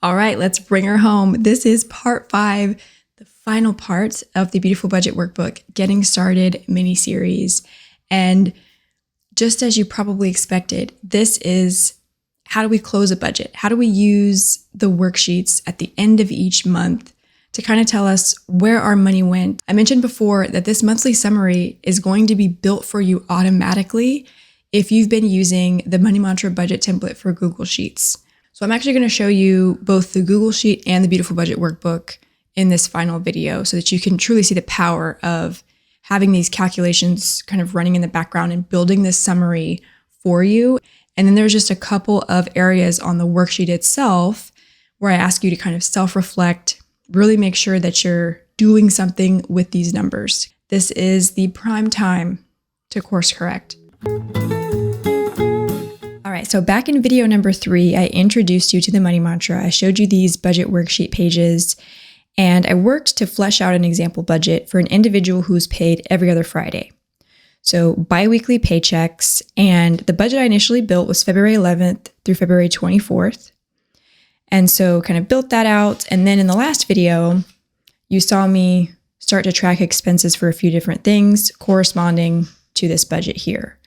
All right, let's bring her home. This is part 5, the final part of the Beautiful Budget Workbook, Getting Started mini-series. And just as you probably expected, this is how do we close a budget? How do we use the worksheets at the end of each month to kind of tell us where our money went? I mentioned before that this monthly summary is going to be built for you automatically if you've been using the Money Mantra budget template for Google Sheets. So I'm actually going to show you both the Google Sheet and the Beautiful Budget Workbook in this final video so that you can truly see the power of having these calculations kind of running in the background and building this summary for you. And then there's just a couple of areas on the worksheet itself where I ask you to kind of self-reflect, really make sure that you're doing something with these numbers. This is the prime time to course correct. All right, so back in video number 3, I introduced you to the Money Mantra. I showed you these budget worksheet pages, and I worked to flesh out an example budget for an individual who's paid every other Friday. So bi-weekly paychecks, and the budget I initially built was February 11th through February 24th. And so kind of built that out. And then in the last video, you saw me start to track expenses for a few different things corresponding to this budget here.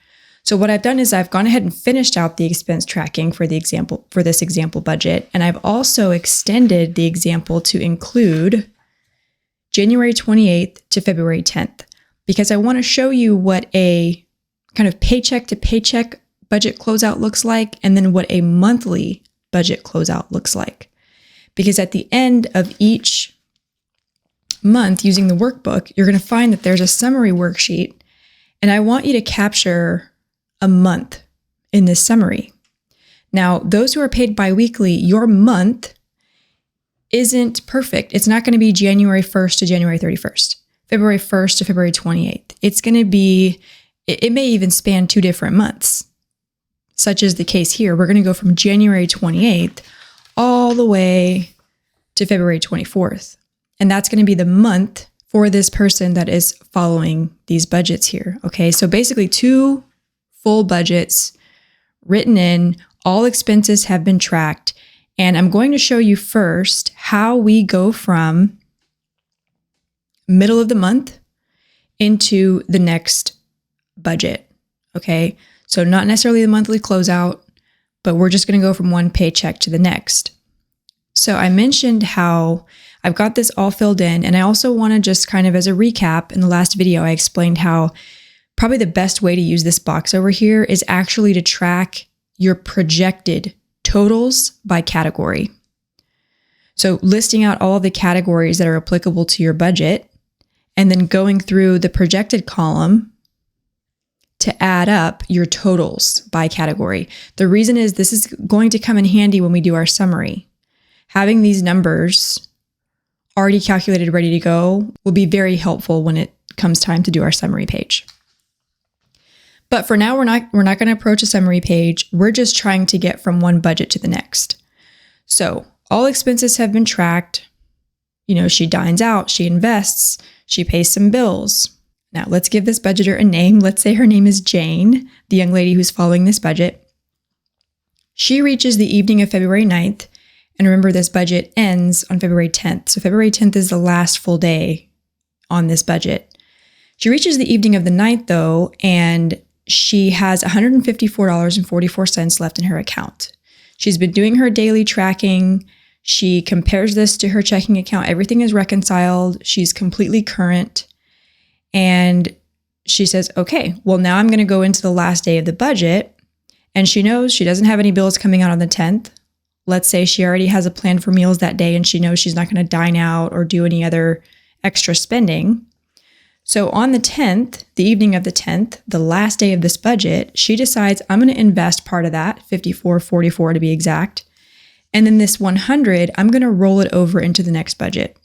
So what I've done is I've gone ahead and finished out the expense tracking for this example budget. And I've also extended the example to include January 28th to February 10th, because I want to show you what a kind of paycheck to paycheck budget closeout looks like, and then what a monthly budget closeout looks like. Because at the end of each month using the workbook, you're going to find that there's a summary worksheet, and I want you to capture a month in this summary. Now, those who are paid bi-weekly, your month isn't perfect. It's not going to be January 1st to January 31st, February 1st to February 28th. It's going to be, it may even span 2 different months, such as the case here. We're going to go from January 28th all the way to February 24th. And that's going to be the month for this person that is following these budgets here. Okay, so basically 2 full budgets written in, all expenses have been tracked. And I'm going to show you first how we go from middle of the month into the next budget. Okay, so not necessarily the monthly closeout, but we're just going to go from one paycheck to the next. So I mentioned how I've got this all filled in, and I also want to just kind of as a recap, in the last video, I explained how probably the best way to use this box over here is actually to track your projected totals by category. So listing out all of the categories that are applicable to your budget, and then going through the projected column to add up your totals by category. The reason is this is going to come in handy when we do our summary. Having these numbers already calculated, ready to go, will be very helpful when it comes time to do our summary page. But for now, we're not going to approach a summary page. We're just trying to get from one budget to the next. So all expenses have been tracked. You know, she dines out, she invests, she pays some bills. Now let's give this budgeter a name. Let's say her name is Jane, the young lady who's following this budget. She reaches the evening of February 9th. And remember, this budget ends on February 10th. So February 10th is the last full day on this budget. She reaches the evening of the 9th though, and she has $154.44 left in her account. She's been doing her daily tracking. She compares this to her checking account. Everything is reconciled. She's completely current. And she says, okay, well, now I'm going to go into the last day of the budget. And she knows she doesn't have any bills coming out on the 10th. Let's say she already has a plan for meals that day and she knows she's not going to dine out or do any other extra spending. So on the 10th, the evening of the 10th, the last day of this budget, she decides I'm going to invest part of that, $54.44 to be exact. And then this 100, I'm going to roll it over into the next budget.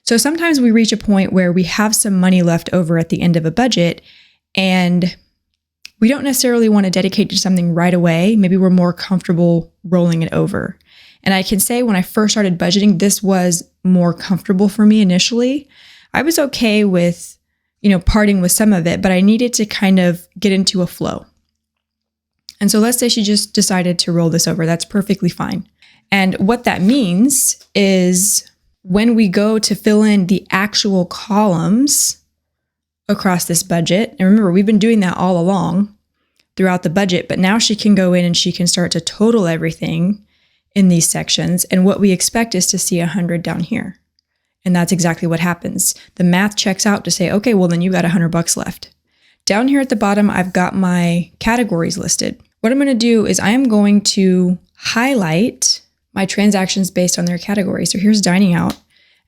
So sometimes we reach a point where we have some money left over at the end of a budget and we don't necessarily want to dedicate to something right away. Maybe we're more comfortable rolling it over. And I can say when I first started budgeting, this was more comfortable for me initially. I was okay with parting with some of it, but I needed to kind of get into a flow. And so let's say she just decided to roll this over. That's perfectly fine. And what that means is when we go to fill in the actual columns across this budget, and remember, we've been doing that all along throughout the budget, but now she can go in and she can start to total everything in these sections. And what we expect is to see 100 down here. And that's exactly what happens. The math checks out to say, okay, well then you got $100 left. Down here at the bottom, I've got my categories listed. What I'm going to do is I am going to highlight my transactions based on their category. So here's dining out.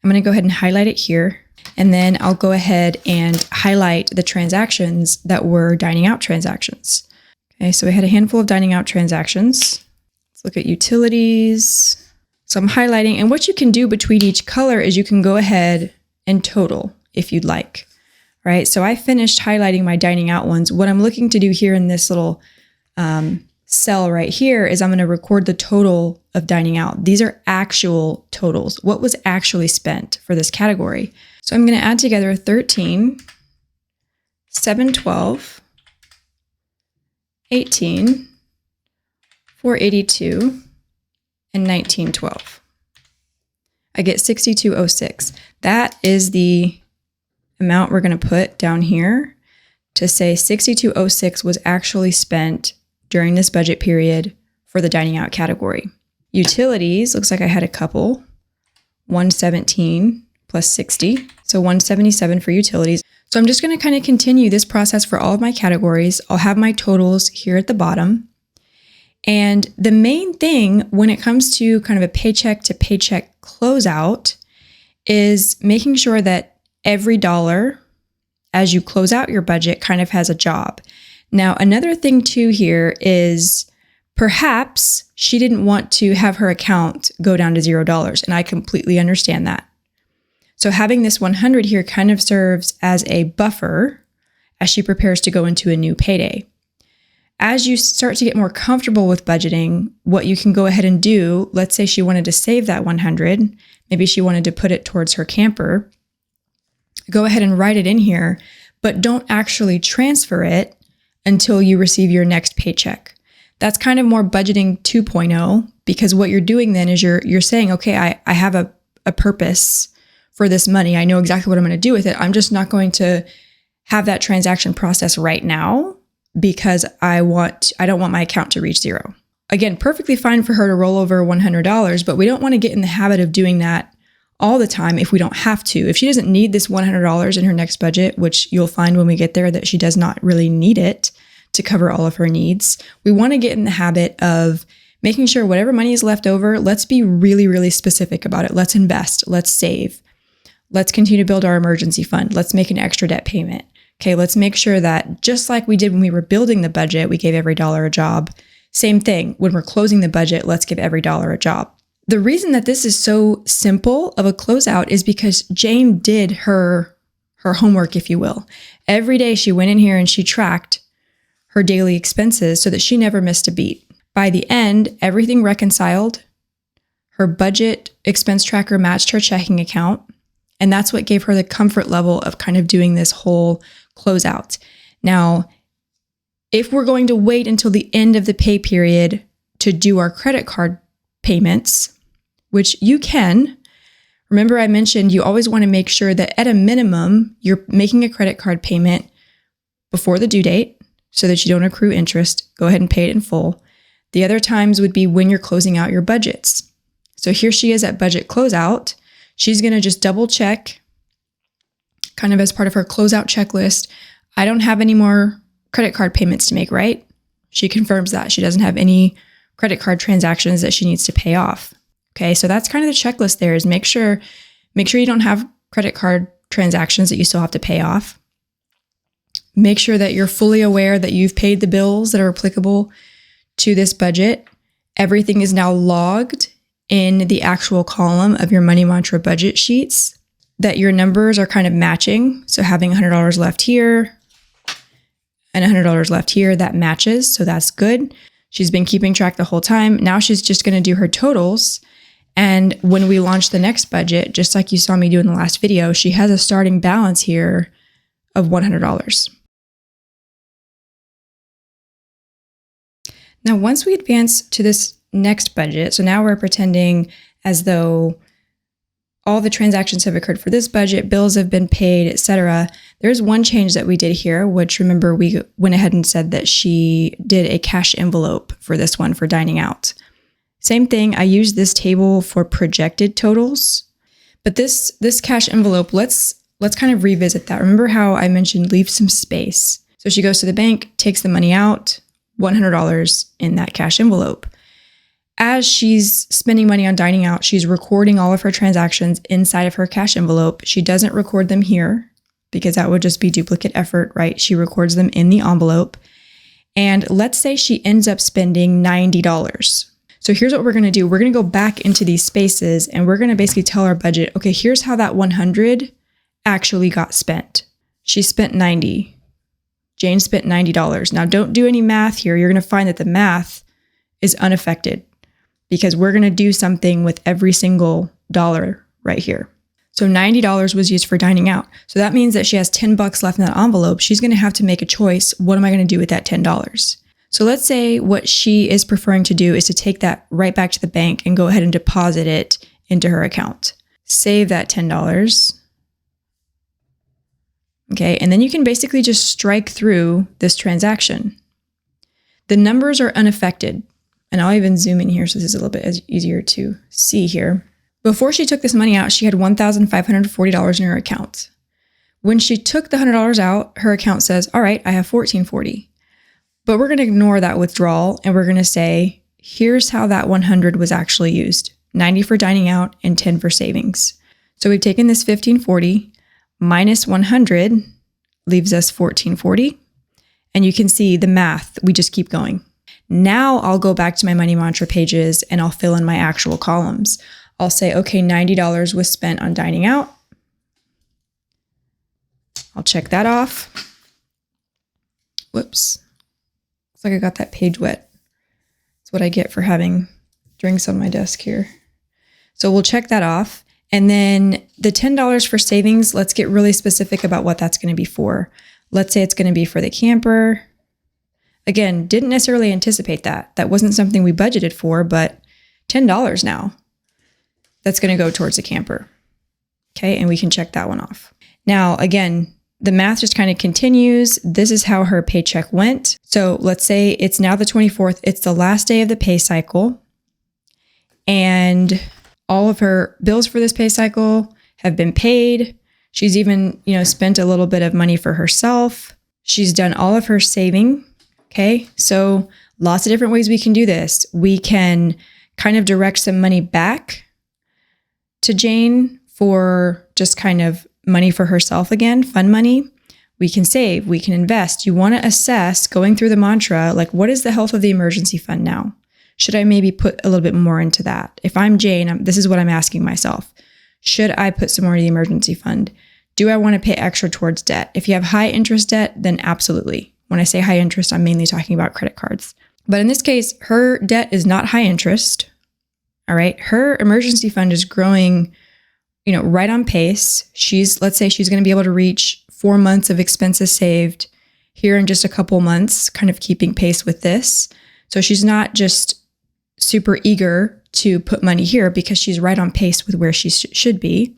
I'm going to go ahead and highlight it here. And then I'll go ahead and highlight the transactions that were dining out transactions. Okay, so we had a handful of dining out transactions. Let's look at utilities. So I'm highlighting, and what you can do between each color is you can go ahead and total if you'd like, right? So I finished highlighting my dining out ones. What I'm looking to do here in this little cell right here is I'm going to record the total of dining out. These are actual totals. What was actually spent for this category? So I'm going to add together 13, 712, 18, 482, and 1912. I get 6206. That is the amount we're going to put down here to say 6206 was actually spent during this budget period for the dining out category. Utilities, looks like I had a couple. 117 plus 60, so 177 for utilities. So I'm just going to kind of continue this process for all of my categories. I'll have my totals here at the bottom. And the main thing when it comes to kind of a paycheck to paycheck closeout is making sure that every dollar as you close out your budget kind of has a job. Now, another thing too here is perhaps she didn't want to have her account go down to $0, and I completely understand that. So having this 100 here kind of serves as a buffer as she prepares to go into a new payday. As you start to get more comfortable with budgeting, what you can go ahead and do, let's say she wanted to save that 100, maybe she wanted to put it towards her camper, go ahead and write it in here, but don't actually transfer it until you receive your next paycheck. That's kind of more budgeting 2.0, because what you're doing then is you're saying, okay, I have a purpose for this money. I know exactly what I'm going to do with it. I'm just not going to have that transaction process right now because I don't want my account to reach zero. Again, perfectly fine for her to roll over $100, but we don't want to get in the habit of doing that all the time if we don't have to. If she doesn't need this $100 in her next budget, which you'll find when we get there that she does not really need it to cover all of her needs, we want to get in the habit of making sure whatever money is left over, let's be really, really specific about it. Let's invest. Let's save. Let's continue to build our emergency fund. Let's make an extra debt payment. Okay, let's make sure that just like we did when we were building the budget, we gave every dollar a job. Same thing, when we're closing the budget, let's give every dollar a job. The reason that this is so simple of a closeout is because Jane did her homework, if you will. Every day she went in here and she tracked her daily expenses so that she never missed a beat. By the end, everything reconciled. Her budget expense tracker matched her checking account. And that's what gave her the comfort level of kind of doing this whole closeout. Now, if we're going to wait until the end of the pay period to do our credit card payments, which you can, remember I mentioned you always want to make sure that at a minimum, you're making a credit card payment before the due date so that you don't accrue interest. Go ahead and pay it in full. The other times would be when you're closing out your budgets. So here she is at budget closeout. She's going to just double check kind of as part of her closeout checklist. I don't have any more credit card payments to make, right? She confirms that she doesn't have any credit card transactions that she needs to pay off. Okay, so that's kind of the checklist there is make sure you don't have credit card transactions that you still have to pay off. Make sure that you're fully aware that you've paid the bills that are applicable to this budget. Everything is now logged in the actual column of your Money Mantra budget sheets, that your numbers are kind of matching. So having $100 left here and $100 left here, that matches. So that's good. She's been keeping track the whole time. Now she's just going to do her totals. And when we launch the next budget, just like you saw me do in the last video, she has a starting balance here of $100. Now, once we advance to this next budget, so now we're pretending as though all the transactions have occurred for this budget, bills have been paid, etc. There's one change that we did here, which remember we went ahead and said that she did a cash envelope for this one for dining out. Same thing, I used this table for projected totals, but this cash envelope, let's kind of revisit that. Remember how I mentioned leave some space. So she goes to the bank, takes the money out, $100 in that cash envelope. As she's spending money on dining out, she's recording all of her transactions inside of her cash envelope. She doesn't record them here because that would just be duplicate effort, right? She records them in the envelope. And let's say she ends up spending $90. So here's what we're going to do. We're going to go back into these spaces and we're going to basically tell our budget, okay, here's how that 100 actually got spent. She spent 90. Jane spent $90. Now don't do any math here. You're going to find that the math is unaffected because we're going to do something with every single dollar right here. So $90 was used for dining out. So that means that she has $10 left in that envelope. She's going to have to make a choice. What am I going to do with that $10? So let's say what she is preferring to do is to take that right back to the bank and go ahead and deposit it into her account. Save that $10. Okay, and then you can basically just strike through this transaction. The numbers are unaffected. And I'll even zoom in here so this is a little bit easier to see here. Before she took this money out, she had $1,540 in her account. When she took the $100 out, her account says, all right, I have $1,440. But we're going to ignore that withdrawal and we're going to say, here's how that 100 was actually used. 90 for dining out and 10 for savings. So we've taken this $1,540 minus 100 leaves us $1,440. And you can see the math, we just keep going. Now I'll go back to my money mantra pages and I'll fill in my actual columns. I'll say, okay, $90 was spent on dining out. I'll check that off. Whoops. Looks like I got that page wet. That's what I get for having drinks on my desk here. So we'll check that off. And then the $10 for savings, let's get really specific about what that's going to be for. Let's say it's going to be for the camper. Again, didn't necessarily anticipate that. That wasn't something we budgeted for, but $10 now. That's going to go towards the camper. Okay, and we can check that one off. Now, again, the math just kind of continues. This is how her paycheck went. So let's say it's now the 24th. It's the last day of the pay cycle. And all of her bills for this pay cycle have been paid. She's even, spent a little bit of money for herself. She's done all of her saving. Okay, so lots of different ways we can do this. We can kind of direct some money back to Jane for just kind of money for herself again, fun money. We can save, we can invest. You want to assess, going through the mantra, like what is the health of the emergency fund now? Should I maybe put a little bit more into that? If I'm Jane, this is what I'm asking myself. Should I put some more into the emergency fund? Do I want to pay extra towards debt? If you have high interest debt, then absolutely. When I say high interest, I'm mainly talking about credit cards. But in this case, her debt is not high interest. All right. Her emergency fund is growing, right on pace. Let's say she's going to be able to reach 4 months of expenses saved here in just a couple months, kind of keeping pace with this. So she's not just super eager to put money here because she's right on pace with where she should be.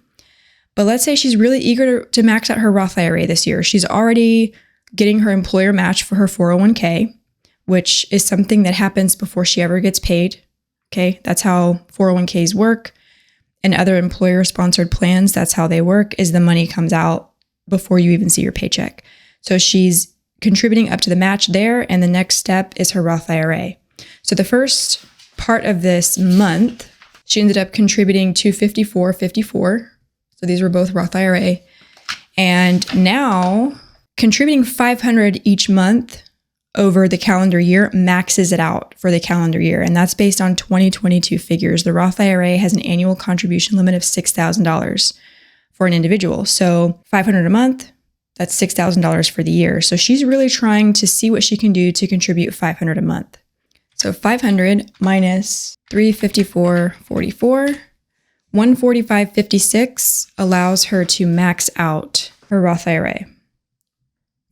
But let's say she's really eager to max out her Roth IRA this year. She's already getting her employer match for her 401k, which is something that happens before she ever gets paid. Okay, that's how 401ks work. And other employer-sponsored plans, that's how they work, is the money comes out before you even see your paycheck. So she's contributing up to the match there, and the next step is her Roth IRA. So the first part of this month, she ended up contributing $254.54. So these were both Roth IRA. And now contributing $500 each month over the calendar year maxes it out for the calendar year. And that's based on 2022 figures. The Roth IRA has an annual contribution limit of $6,000 for an individual. So $500 a month, that's $6,000 for the year. So she's really trying to see what she can do to contribute $500 a month. So 500 minus 354.44, 145.56 allows her to max out her Roth IRA.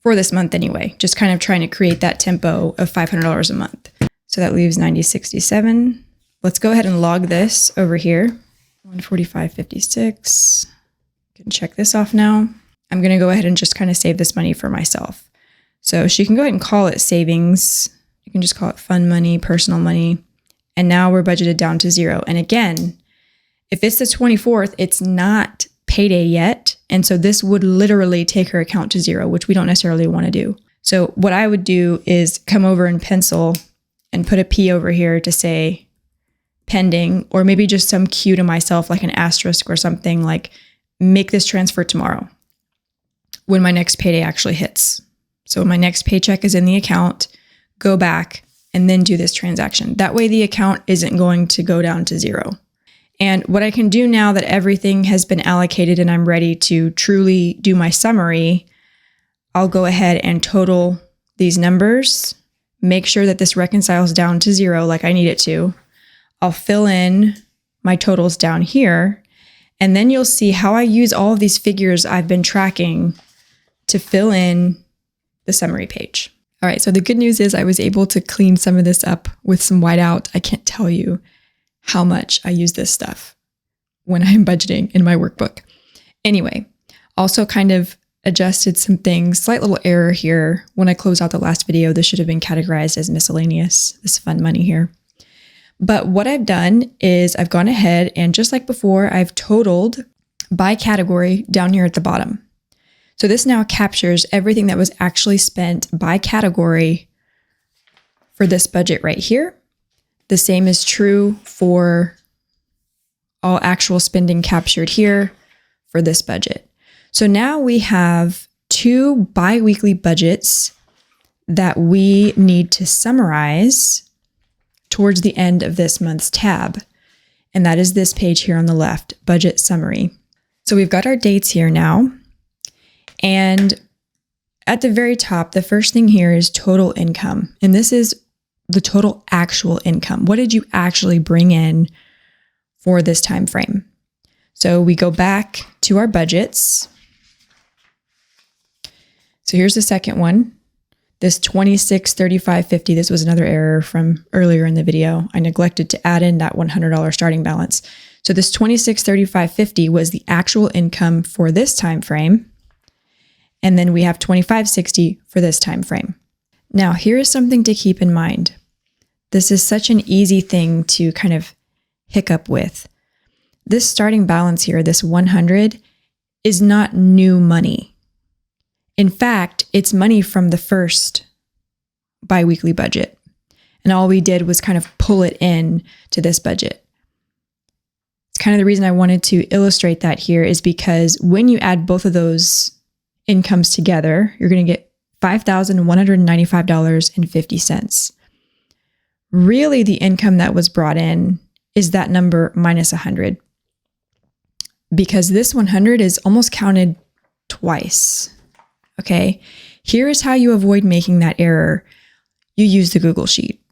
For this month anyway, just kind of trying to create that tempo of $500 a month. So that leaves $90.67. let's go ahead and log this over here. 145.56. Can check this off now. I'm going to go ahead and just kind of save this money for myself. So she can go ahead and call it savings. You can just call it fun money, personal money. And now we're budgeted down to 0. And again, if it's the 24th, it's not payday yet. And so this would literally take her account to 0, which we don't necessarily want to do. So what I would do is come over and pencil and put a P over here to say pending, or maybe just some cue to myself, like an asterisk or something, like make this transfer tomorrow when my next payday actually hits. So when my next paycheck is in the account, go back and then do this transaction. That way the account isn't going to go down to 0. And what I can do now that everything has been allocated and I'm ready to truly do my summary, I'll go ahead and total these numbers, make sure that this reconciles down to 0 like I need it to. I'll fill in my totals down here, and then you'll see how I use all of these figures I've been tracking to fill in the summary page. All right, so the good news is I was able to clean some of this up with some whiteout. I can't tell you how much I use this stuff when I'm budgeting in my workbook. Anyway, also kind of adjusted some things, slight little error here. When I close out the last video, this should have been categorized as miscellaneous, this fun money here. But what I've done is I've gone ahead and just like before, I've totaled by category down here at the bottom. So this now captures everything that was actually spent by category for this budget right here. The same is true for all actual spending captured here for this budget. So now we have 2 bi-weekly budgets that we need to summarize towards the end of this month's tab. And that is this page here on the left, budget summary. So we've got our dates here now. And at the very top, the first thing here is total income. And this is the total actual income. What did you actually bring in for this time frame? So we go back to our budgets. So here's the second one. This 2635.50, this was another error from earlier in the video. I neglected to add in that $100 starting balance. So this 2635.50 was the actual income for this time frame. And then we have 2560 for this time frame. Now, here is something to keep in mind. This is such an easy thing to kind of hiccup with. This starting balance here, this 100, is not new money. In fact, it's money from the first biweekly budget. And all we did was kind of pull it in to this budget. It's kind of the reason I wanted to illustrate that here is because when you add both of those incomes together, you're going to get $5,195.50. Really, the income that was brought in is that number minus 100, because this 100 is almost counted twice. Okay, here is how you avoid making that error. You use the Google Sheet.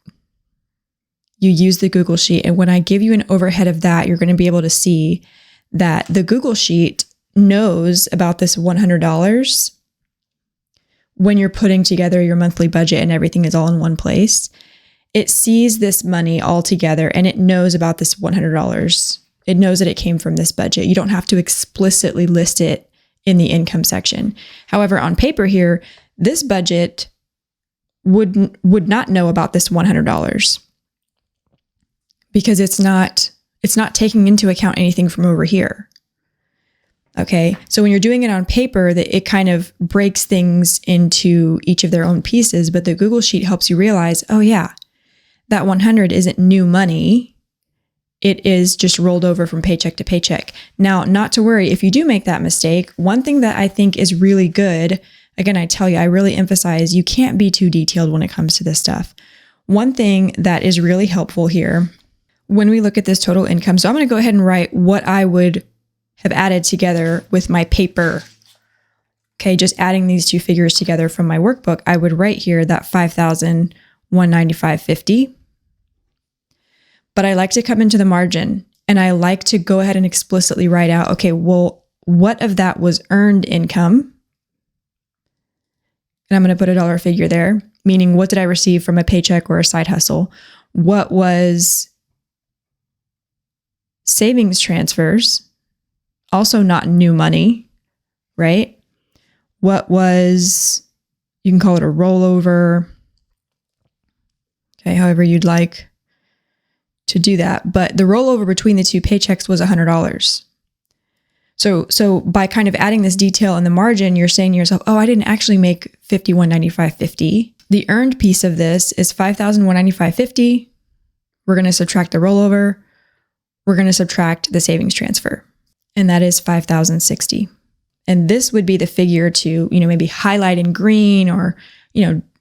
You use the Google Sheet, and when I give you an overhead of that, you're going to be able to see that the Google Sheet knows about this $100 when you're putting together your monthly budget and everything is all in one place. It sees this money all together and it knows about this $100. It knows that it came from this budget. You don't have to explicitly list it in the income section. However, on paper here, this budget would not know about this $100 because it's not taking into account anything from over here. Okay, so when you're doing it on paper, that it kind of breaks things into each of their own pieces, but the Google Sheet helps you realize, oh yeah, that 100 isn't new money. It is just rolled over from paycheck to paycheck. Now, not to worry, if you do make that mistake, one thing that I think is really good, again, I tell you, I really emphasize you can't be too detailed when it comes to this stuff. One thing that is really helpful here, when we look at this total income, so I'm going to go ahead and write what I would have added together with my paper. Okay, just adding these two figures together from my workbook, I would write here that $5,195.50. But I like to come into the margin and I like to go ahead and explicitly write out, okay, well, what of that was earned income? And I'm going to put a dollar figure there, meaning what did I receive from a paycheck or a side hustle? What was Savings transfers, also not new money, right? What was, you can call it a rollover, okay, however you'd like to do that. But the rollover between the two paychecks was $100. So by kind of adding this detail in the margin, you're saying to yourself, oh, I didn't actually make $5195.50. The earned piece of this is $5,195.50. We're going to subtract the rollover. We're going to subtract the savings transfer. And that is $5,060. And this would be the figure to, maybe highlight in green or,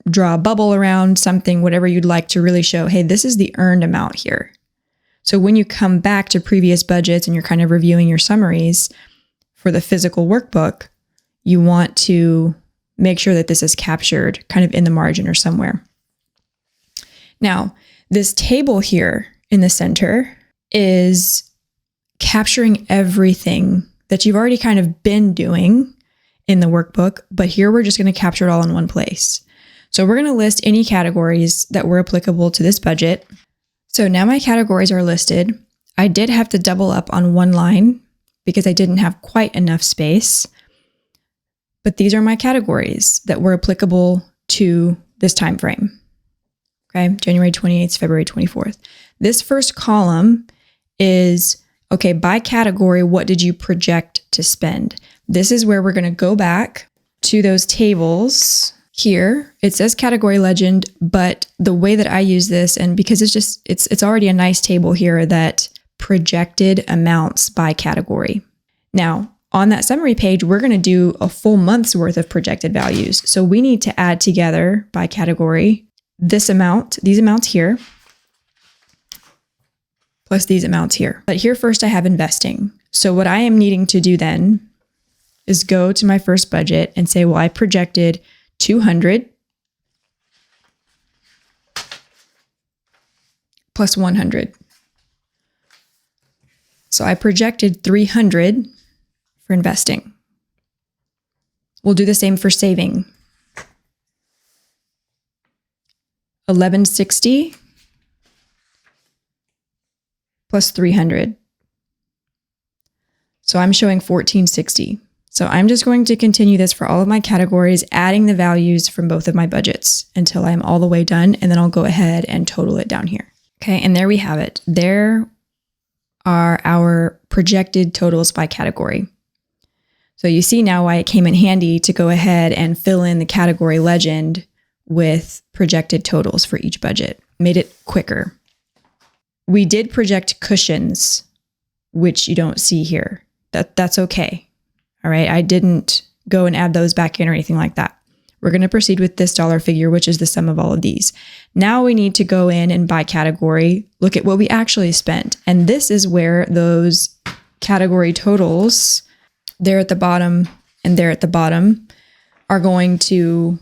draw a bubble around something, whatever you'd like to really show, hey, this is the earned amount here. So when you come back to previous budgets and you're kind of reviewing your summaries for the physical workbook, you want to make sure that this is captured kind of in the margin or somewhere. Now, this table here in the center is capturing everything that you've already kind of been doing in the workbook, but here we're just going to capture it all in one place. So we're going to list any categories that were applicable to this budget. So now my categories are listed. I did have to double up on one line because I didn't have quite enough space. But these are my categories that were applicable to this time frame. Okay, January 28th, February 24th. This first column is, okay, by category, what did you project to spend? This is where we're going to go back to those tables. Here, it says category legend, but the way that I use this, and because it's already a nice table here that projected amounts by category. Now, on that summary page, we're going to do a full month's worth of projected values. So we need to add together by category this amount, these amounts here, plus these amounts here. But here first I have investing. So what I am needing to do then is go to my first budget and say, well, I projected 200 plus 100. So I projected 300 for investing. We'll do the same for saving. 1160 plus 300. So I'm showing 1460. So I'm just going to continue this for all of my categories, adding the values from both of my budgets until I'm all the way done, and then I'll go ahead and total it down here. Okay, and there we have it. There are our projected totals by category. So you see now why it came in handy to go ahead and fill in the category legend with projected totals for each budget. Made it quicker. We did project cushions, which you don't see here. That's okay. All right, I didn't go and add those back in or anything like that. We're going to proceed with this dollar figure, which is the sum of all of these. Now we need to go in and by category, look at what we actually spent. And this is where those category totals, there at the bottom and there at the bottom, are going to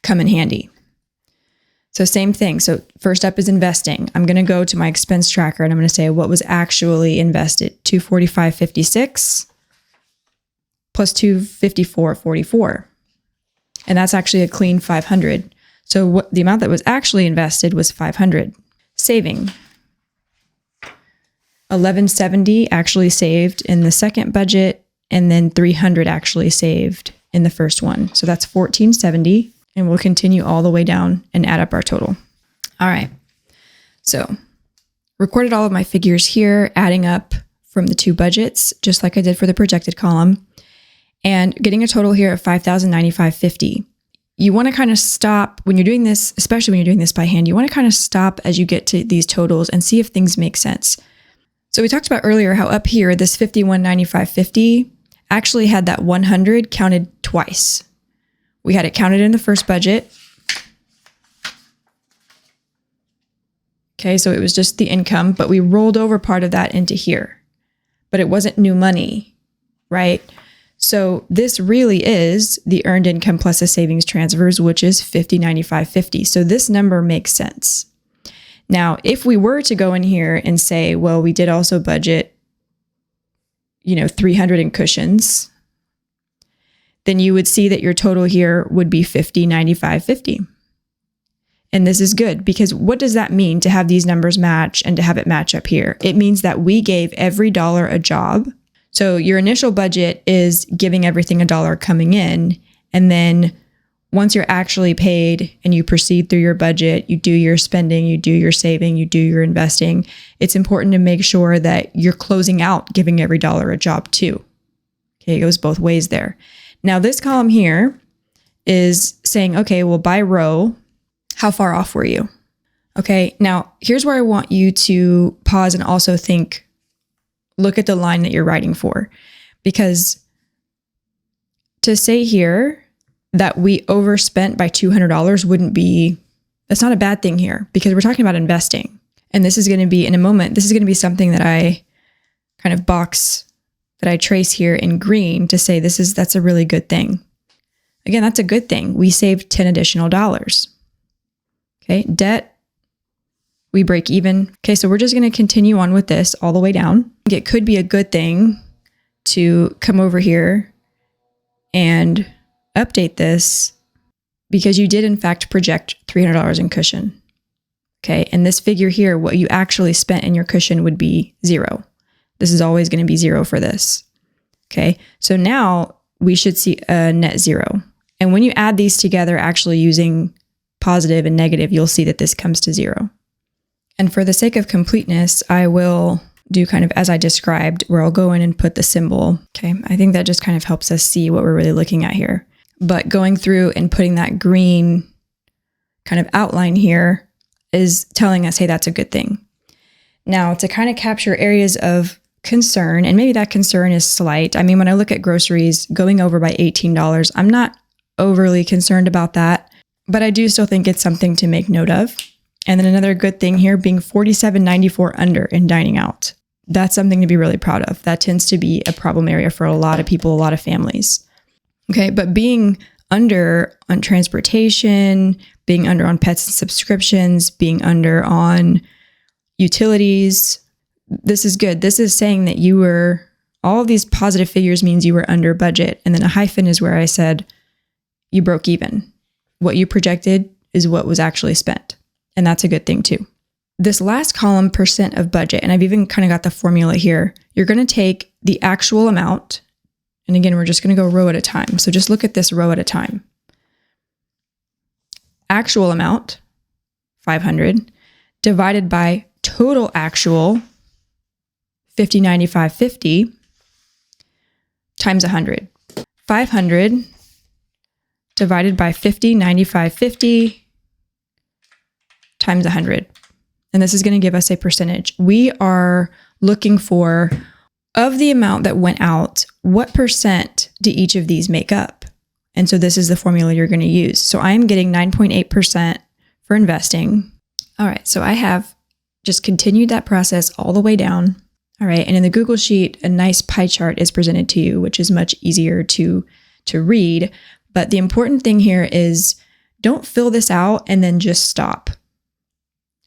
come in handy. So same thing. So first up is investing. I'm going to go to my expense tracker and I'm going to say what was actually invested. $245.56 plus $254.44. And that's actually a clean 500. So what the amount that was actually invested was 500. Saving. 1170 actually saved in the second budget, and then 300 actually saved in the first one. So that's 1470, and we'll continue all the way down and add up our total. All right. So recorded all of my figures here, adding up from the two budgets, just like I did for the projected column, and getting a total here of $5,095.50. You want to kind of stop when you're doing this, especially when you're doing this by hand, you want to kind of stop as you get to these totals and see if things make sense. So we talked about earlier how up here, this $5195.50 actually had that 100 counted twice. We had it counted in the first budget. Okay, so it was just the income, but we rolled over part of that into here. But it wasn't new money, right? So this really is the earned income plus the savings transfers, which is $5095.50. So this number makes sense. Now, if we were to go in here and say, well, we did also budget, 300 in cushions, then you would see that your total here would be $5095.50. And this is good because what does that mean to have these numbers match and to have it match up here? It means that we gave every dollar a job. So your initial budget is giving everything a dollar coming in. And then once you're actually paid and you proceed through your budget, you do your spending, you do your saving, you do your investing, it's important to make sure that you're closing out giving every dollar a job too. Okay, it goes both ways there. Now this column here is saying, okay, well, by row, how far off were you? Okay, now here's where I want you to pause and also think, look at the line that you're writing for. Because to say here that we overspent by $200 that's not a bad thing here because we're talking about investing. And this is going to be, in a moment, this is going to be something that I kind of that I trace here in green to say that's a really good thing. Again, that's a good thing. We saved $10 additional. Okay, debt, we break even. Okay, so we're just going to continue on with this all the way down. It could be a good thing to come over here and update this because you did in fact project $300 in cushion. Okay, and this figure here, what you actually spent in your cushion would be 0. This is always going to be 0 for this. Okay, so now we should see a net 0. And when you add these together, actually using positive and negative, you'll see that this comes to 0. And for the sake of completeness, I will do kind of as I described, where I'll go in and put the symbol. Okay, I think that just kind of helps us see what we're really looking at here. But going through and putting that green kind of outline here is telling us, hey, that's a good thing. Now, to kind of capture areas of concern, and maybe that concern is slight. I mean, when I look at groceries going over by $18, I'm not overly concerned about that, but I do still think it's something to make note of. And then another good thing here being $47.94 under in dining out. That's something to be really proud of. That tends to be a problem area for a lot of people, a lot of families. Okay, but being under on transportation, being under on pets and subscriptions, being under on utilities, this is good. This is saying that all of these positive figures means you were under budget. And then a hyphen is where I said you broke even. What you projected is what was actually spent. And that's a good thing too. This last column, percent of budget, and I've even kind of got the formula here. You're going to take the actual amount. And again, we're just going to go row at a time. So just look at this row at a time. Actual amount, 500, divided by total actual, 50.95.50, times 100. 500 divided by 50.95.50 times 100. And this is going to give us a percentage. We are looking for, of the amount that went out, what percent do each of these make up? And so this is the formula you're going to use. So I'm getting 9.8% for investing. All right, so I have just continued that process all the way down. All right, and in the Google Sheet, a nice pie chart is presented to you, which is much easier to read. But the important thing here is don't fill this out and then just stop,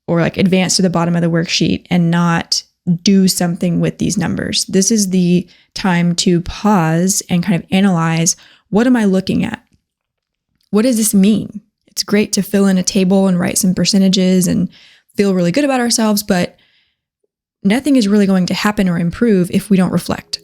or like advance to the bottom of the worksheet and not do something with these numbers. This is the time to pause and kind of analyze, what am I looking at? What does this mean? It's great to fill in a table and write some percentages and feel really good about ourselves, but nothing is really going to happen or improve if we don't reflect.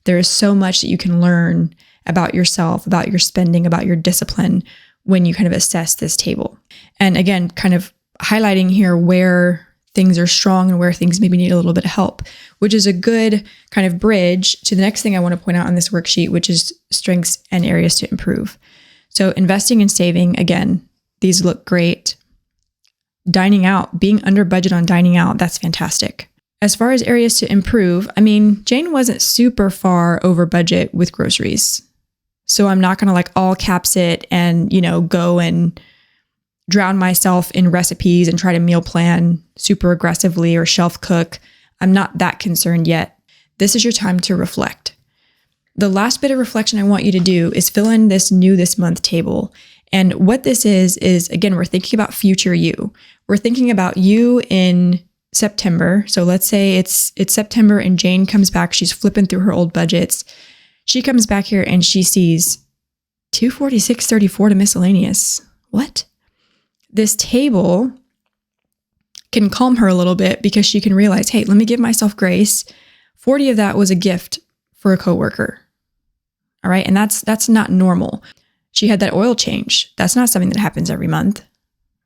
There is so much that you can learn about yourself, about your spending, about your discipline when you kind of assess this table. And again, kind of highlighting here where things are strong and where things maybe need a little bit of help, which is a good kind of bridge to the next thing I want to point out on this worksheet, which is strengths and areas to improve. So investing and saving, again, these look great. Dining out, being under budget on dining out, that's fantastic. As far as areas to improve, I mean, Jane wasn't super far over budget with groceries. So I'm not going to like all caps it and, go and drown myself in recipes and try to meal plan super aggressively or shelf cook. I'm not that concerned yet. This is your time to reflect. the last bit of reflection I want you to do is fill in this new this month table. And what this is again, we're thinking about future you. We're thinking about you in September. So let's say it's September and Jane comes back. She's flipping through her old budgets. She comes back here and she sees $246.34 to miscellaneous. What? This table can calm her a little bit because she can realize, hey, let me give myself grace. 40 of that was a gift for a coworker. All right. And that's not normal. She had that oil change. That's not something that happens every month,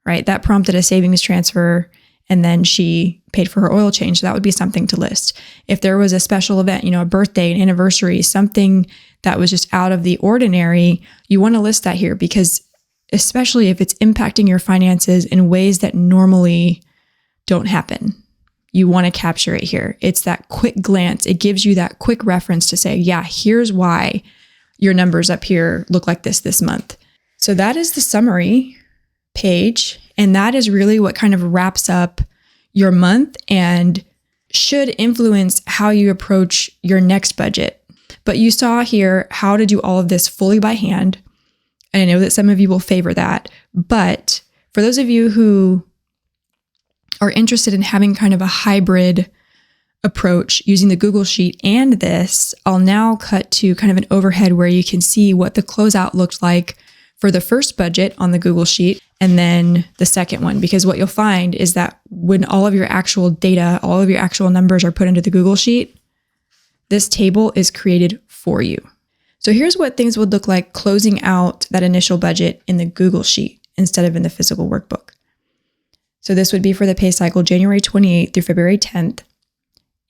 right? That prompted a savings transfer, and then she paid for her oil change. So that would be something to list. If there was a special event, a birthday, an anniversary, something that was just out of the ordinary, you want to list that here, because especially if it's impacting your finances in ways that normally don't happen, you want to capture it here. It's that quick glance. It gives you that quick reference to say, yeah, here's why your numbers up here look like this month. So that is the summary page. And that is really what kind of wraps up your month and should influence how you approach your next budget. But you saw here how to do all of this fully by hand. And I know that some of you will favor that. But for those of you who are interested in having kind of a hybrid approach using the Google Sheet and this, I'll now cut to kind of an overhead where you can see what the closeout looked like for the first budget on the Google Sheet and then the second one. Because what you'll find is that when all of your actual data, all of your actual numbers are put into the Google Sheet, this table is created for you. So here's what things would look like closing out that initial budget in the Google Sheet instead of in the physical workbook. So this would be for the pay cycle January 28th through February 10th.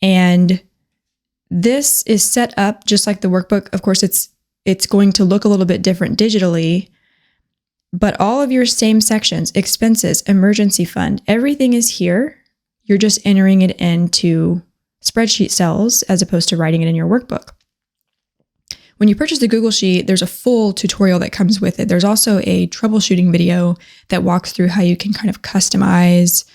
And this is set up just like the workbook. Of course, it's going to look a little bit different digitally, but all of your same sections, expenses, emergency fund, everything is here. You're just entering it into spreadsheet cells as opposed to writing it in your workbook. When you purchase the Google Sheet, there's a full tutorial that comes with it. There's also a troubleshooting video that walks through how you can kind of customize,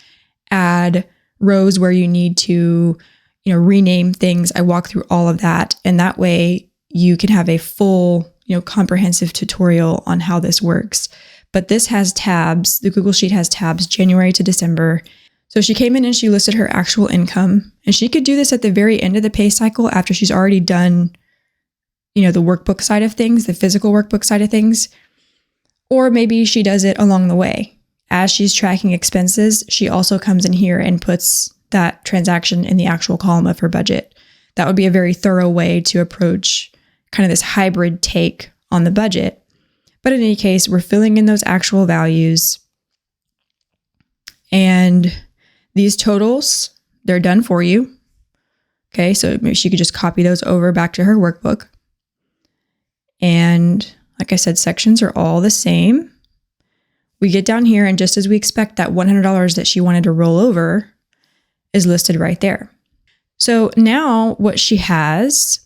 add rows where you need to, rename things. I walk through all of that. And that way you can have a full, comprehensive tutorial on how this works. But this has tabs. The Google Sheet has tabs January to December. So she came in and she listed her actual income. And she could do this at the very end of the pay cycle after she's already done the workbook side of things, the physical workbook side of things, or maybe she does it along the way. As she's tracking expenses, she also comes in here and puts that transaction in the actual column of her budget. That would be a very thorough way to approach kind of this hybrid take on the budget. But in any case, we're filling in those actual values. And these totals, they're done for you. Okay, so maybe she could just copy those over back to her workbook. And like I said, sections are all the same. We get down here, and just as we expect, that $100 that she wanted to roll over is listed right there. So now what she has,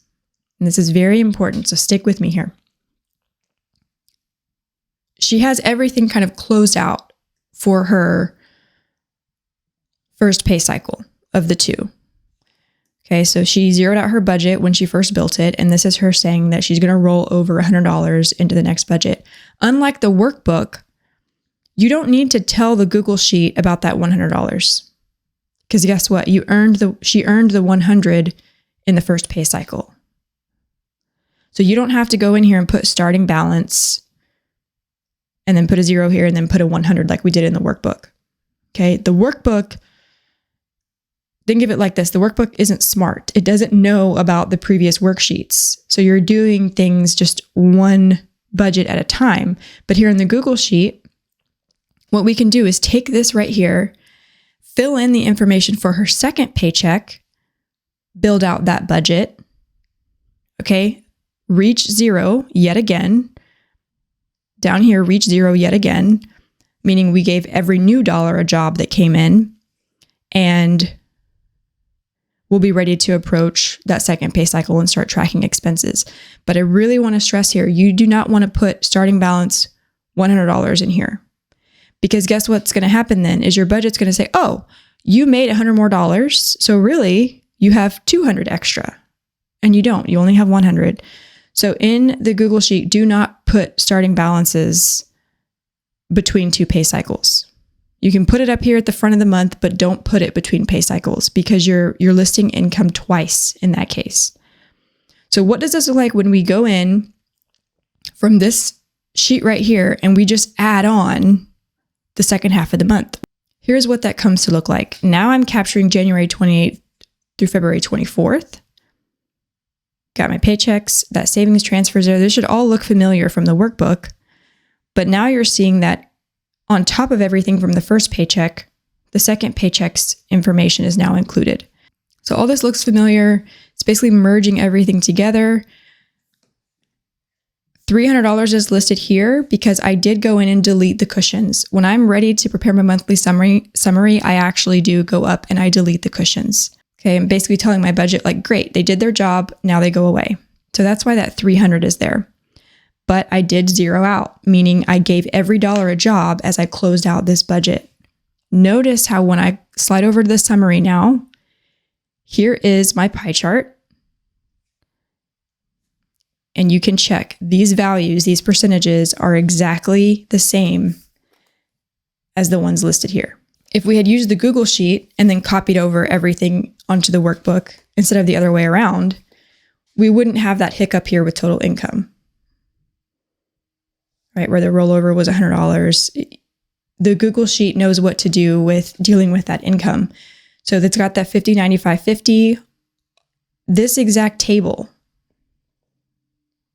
and this is very important, so stick with me here. She has everything kind of closed out for her first pay cycle of the two. Okay, so she zeroed out her budget when she first built it, and this is her saying that she's going to roll over $100 into the next budget. Unlike the workbook, you don't need to tell the Google Sheet about that $100. Because guess what? She earned the 100 in the first pay cycle. So you don't have to go in here and put starting balance and then put a 0 here and then put a 100 like we did in the workbook. Okay, the workbook, think of it like this. The workbook isn't smart. It doesn't know about the previous worksheets. So you're doing things just one budget at a time. But here in the Google Sheet, what we can do is take this right here, fill in the information for her second paycheck, build out that budget, okay, reach 0 yet again. Down here, reach 0 yet again, meaning we gave every new dollar a job that came in, and we'll be ready to approach that second pay cycle and start tracking expenses. But I really want to stress here, you do not want to put starting balance $100 in here. Because guess what's going to happen then is your budget's going to say, oh, you made $100 more. So really you have 200 extra, and you don't, you only have 100. So in the Google Sheet, do not put starting balances between two pay cycles. You can put it up here at the front of the month, but don't put it between pay cycles because you're listing income twice in that case. So what does this look like when we go in from this sheet right here and we just add on the second half of the month? Here's what that comes to look like. Now I'm capturing January 28th through February 24th. Got my paychecks, that savings transfers there. This should all look familiar from the workbook. But now you're seeing that on top of everything from the first paycheck, the second paycheck's information is now included. So all this looks familiar. It's basically merging everything together. $300 is listed here because I did go in and delete the cushions. When I'm ready to prepare my monthly summary, I actually do go up and I delete the cushions. Okay, I'm basically telling my budget like, great, they did their job, now they go away. So that's why that 300 is there. But I did zero out, meaning I gave every dollar a job as I closed out this budget. Notice how when I slide over to the summary now, here is my pie chart. And you can check these values, these percentages are exactly the same as the ones listed here. If we had used the Google Sheet and then copied over everything onto the workbook instead of the other way around, we wouldn't have that hiccup here with total income. Right, where the rollover was $100. The Google Sheet knows what to do with dealing with that income. So it's got that 50, 95, 50. This exact table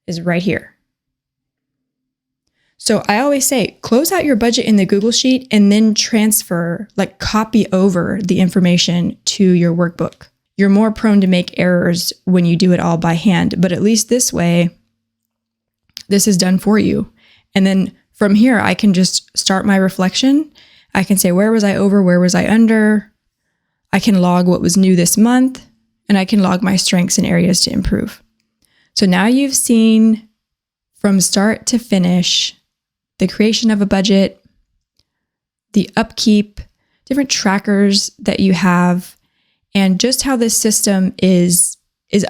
is right here. So I always say, close out your budget in the Google Sheet and then transfer, like copy over the information to your workbook. You're more prone to make errors when you do it all by hand, but at least this way, this is done for you. And then from here, I can just start my reflection. I can say, where was I over? Where was I under? I can log what was new this month, and I can log my strengths and areas to improve. So now you've seen from start to finish, the creation of a budget, the upkeep, different trackers that you have, and just how this system is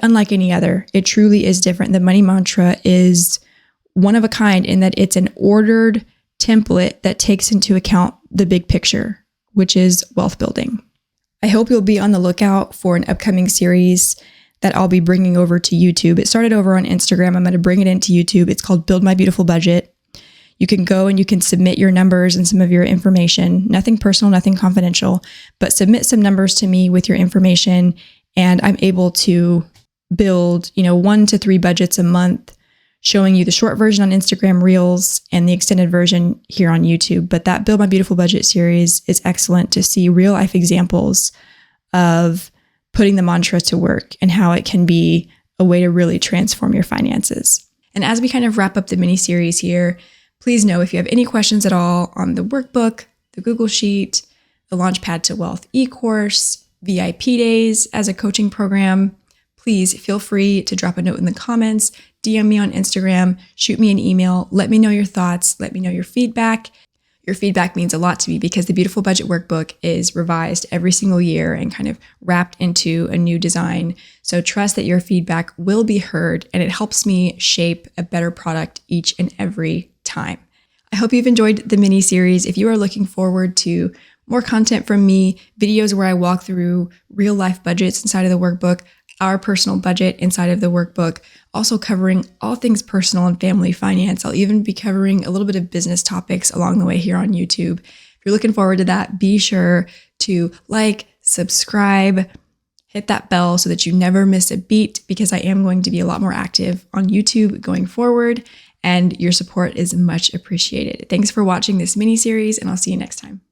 unlike any other. It truly is different. The money mantra is one of a kind in that it's an ordered template that takes into account the big picture, which is wealth building. I hope you'll be on the lookout for an upcoming series that I'll be bringing over to YouTube. It started over on Instagram. I'm going to bring it into YouTube. It's called Build My Beautiful Budget. You can go and you can submit your numbers and some of your information, nothing personal, nothing confidential, but submit some numbers to me with your information. And I'm able to build, 1 to 3 budgets a month, showing you the short version on Instagram Reels and the extended version here on YouTube. But that Build My Beautiful Budget series is excellent to see real life examples of putting the mantra to work and how it can be a way to really transform your finances. And as we kind of wrap up the mini series here, please know if you have any questions at all on the workbook, the Google Sheet, the Launchpad to Wealth e-course, VIP days as a coaching program, please feel free to drop a note in the comments, DM me on Instagram, shoot me an email, let me know your thoughts, let me know your feedback. Your feedback means a lot to me because the Beautiful Budget Workbook is revised every single year and kind of wrapped into a new design. So trust that your feedback will be heard and it helps me shape a better product each and every time. I hope you've enjoyed the mini series. If you are looking forward to more content from me, videos where I walk through real life budgets inside of the workbook, our personal budget inside of the workbook, also covering all things personal and family finance. I'll even be covering a little bit of business topics along the way here on YouTube. If you're looking forward to that, be sure to like, subscribe, hit that bell so that you never miss a beat because I am going to be a lot more active on YouTube going forward and your support is much appreciated. Thanks for watching this mini series and I'll see you next time.